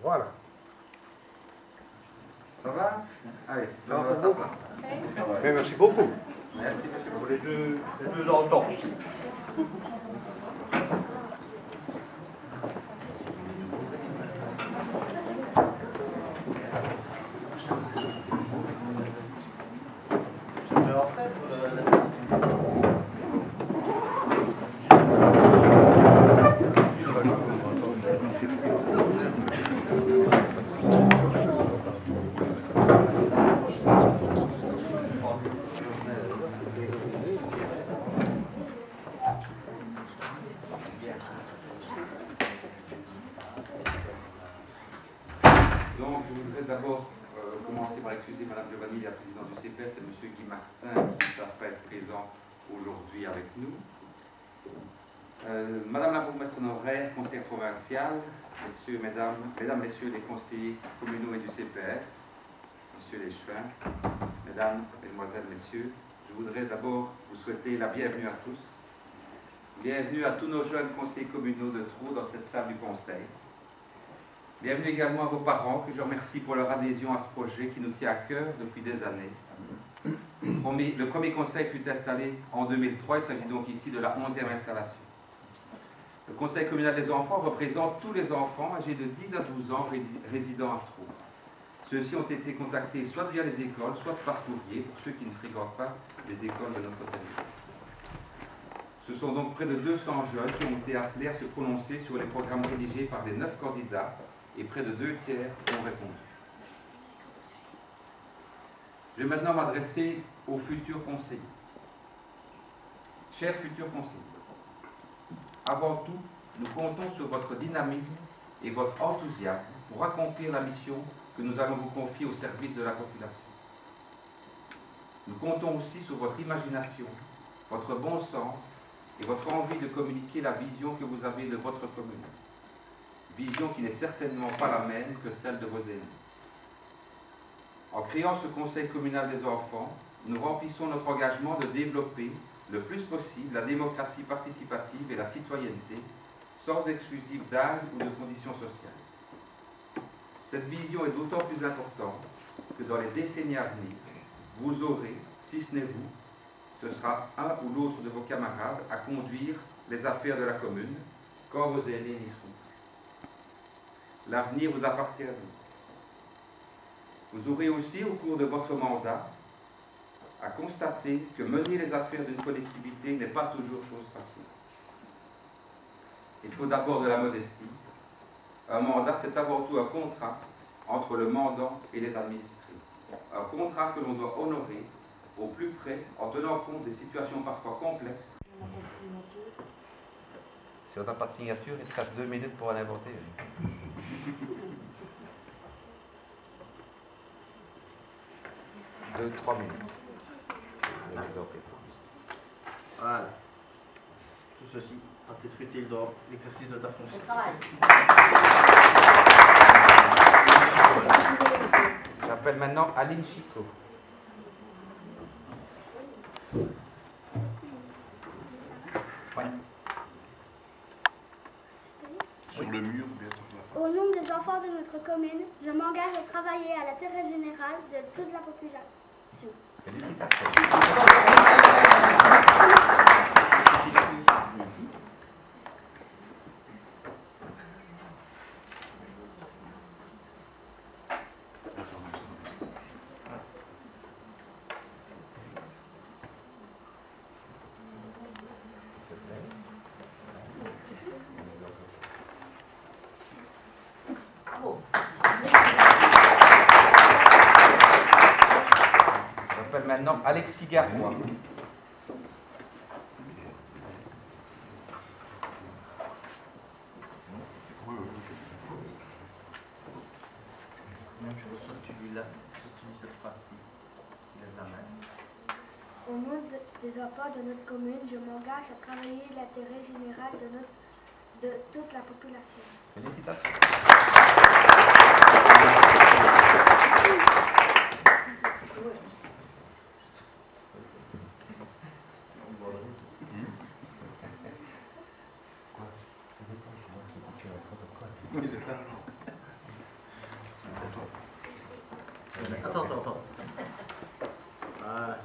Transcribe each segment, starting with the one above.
Voilà. Ça va? Allez, Ça va à pour sa vous? place. Mais merci beaucoup. Merci, monsieur. Pour les deux dans le temps. Donc, je voudrais d'abord commencer par excuser Madame Giovanni, la présidente du CPS, et Monsieur Guy Martin, qui ne savent pas être présent aujourd'hui avec nous. Madame la bourgmestre honoraire, conseillère provinciale, mesdames, messieurs les conseillers communaux et du CPS, Monsieur Léchevin, mesdames, mesdemoiselles, messieurs, je voudrais d'abord vous souhaiter la bienvenue à tous. Bienvenue à tous nos jeunes conseillers communaux de Trou dans cette salle du Conseil. Bienvenue également à vos parents, que je remercie pour leur adhésion à ce projet qui nous tient à cœur depuis des années. Le premier conseil fut installé en 2003, il s'agit donc ici de la 11e installation. Le conseil communal des enfants représente tous les enfants âgés de 10 à 12 ans résidant à Trou. Ceux-ci ont été contactés soit via les écoles, soit par courrier, pour ceux qui ne fréquentent pas les écoles de notre territoire. Ce sont donc près de 200 jeunes qui ont été appelés à se prononcer sur les programmes rédigés par les 9 candidats et près de 2 tiers ont répondu. Je vais maintenant m'adresser aux futurs conseillers. Chers futurs conseillers, avant tout, nous comptons sur votre dynamisme et votre enthousiasme pour accomplir la mission que nous allons vous confier au service de la population. Nous comptons aussi sur votre imagination, votre bon sens et votre envie de communiquer la vision que vous avez de votre commune. Vision qui n'est certainement pas la même que celle de vos aînés. En créant ce conseil communal des enfants, nous remplissons notre engagement de développer le plus possible la démocratie participative et la citoyenneté, sans exclusive d'âge ou de conditions sociales. Cette vision est d'autant plus importante que dans les décennies à venir, vous aurez, si ce n'est vous, ce sera un ou l'autre de vos camarades à conduire les affaires de la commune quand vos aînés n'y seront. L'avenir vous appartient à vous. Vous aurez aussi, au cours de votre mandat, à constater que mener les affaires d'une collectivité n'est pas toujours chose facile. Il faut d'abord de la modestie. Un mandat, c'est avant tout un contrat entre le mandant et les administrés. Un contrat que l'on doit honorer au plus près en tenant compte des situations parfois complexes. Si on n'a pas de signature, il te reste 2 minutes pour en inventer une. 2-3 minutes. Voilà. Tout ceci va être utile dans l'exercice de ta fonction. J'appelle maintenant Aline Chico. Ouais. Sur le mur, bien sûr. Au nom des enfants de notre commune, je m'engage à travailler à l'intérêt général de toute la population. Félicitations. J'appelle maintenant Alexis Garois. Je ressors, tu lis là, tu lis cette phrase-ci. Lève la main. Au nom des enfants de notre commune, je m'engage à travailler l'intérêt général de toute la population. Félicitations. attends. Voilà.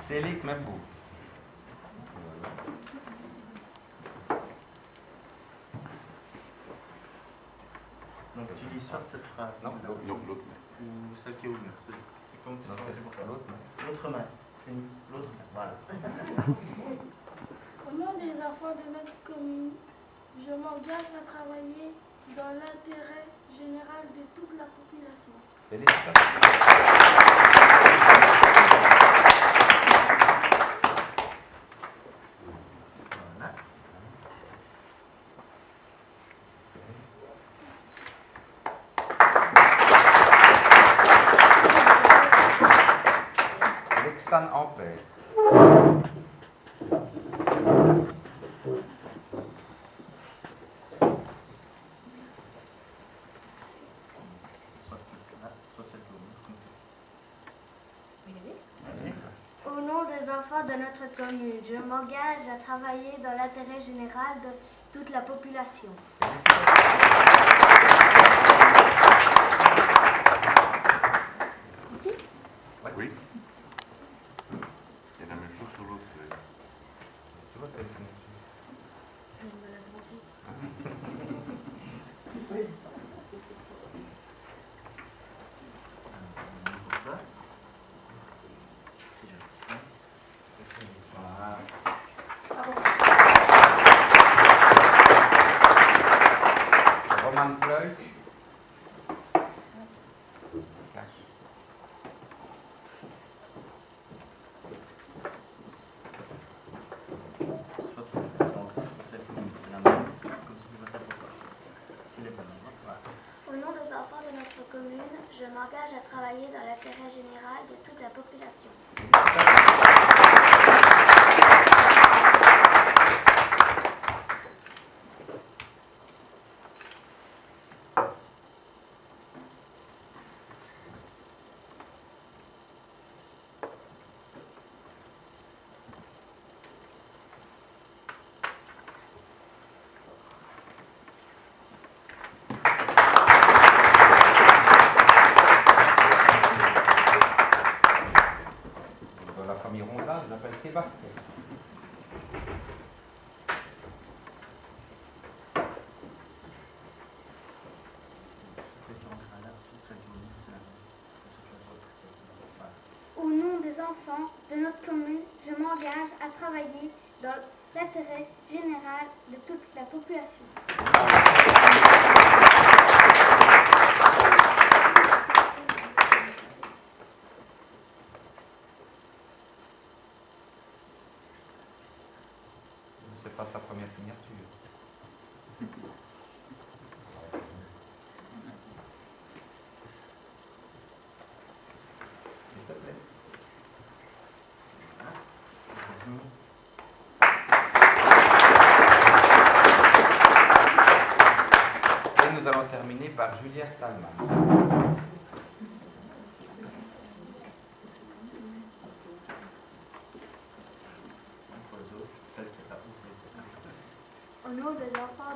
Selik Mebou. Donc tu lis soit cette phrase. Non, l'autre. Ou celle qui est au mur. C'est comme ça. L'autre. L'autre main. L'autre main. Voilà. Au nom des enfants de notre commune, je m'engage à travailler dans l'intérêt général de toute la population. Voilà. Alexandre Ampère. Soit celle qui est au mur. Au nom des enfants de notre commune, je m'engage à travailler dans l'intérêt général de toute la population. Ici? Oui. Il y a la même chose sur l'autre feuille. Tu vois quelle fenêtre? Je me l'ai montré. Comme ça. Si j'arrive pas. Voilà. Roman Pleut. Cache. Soit celle qui est au mur, c'est la même. C'est comme si tu passais pour toi. Tu l'es pas là. Voilà. Au nom des enfants de notre commune, je m'engage à travailler dans l'intérêt général de toute la population. Dans la famille Ronda, je l'appelle Sébastien. Celle qui rentre là, celle qui est au mur, c'est la même. Voilà. Au nom des enfants de notre commune, je m'engage à travailler dans l'intérêt général de toute la population. C'est pas sa première signature. S'il te plaît. Et nous allons terminer par Julia Stallman. Pour les autres, celle qui est là. Au nom des enfants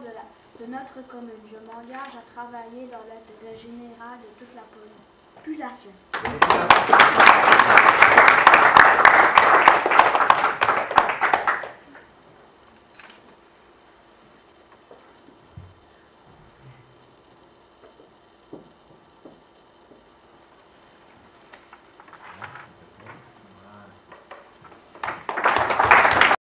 de notre commune, je m'engage à travailler dans l'intérêt général de toute la population. Félicitations.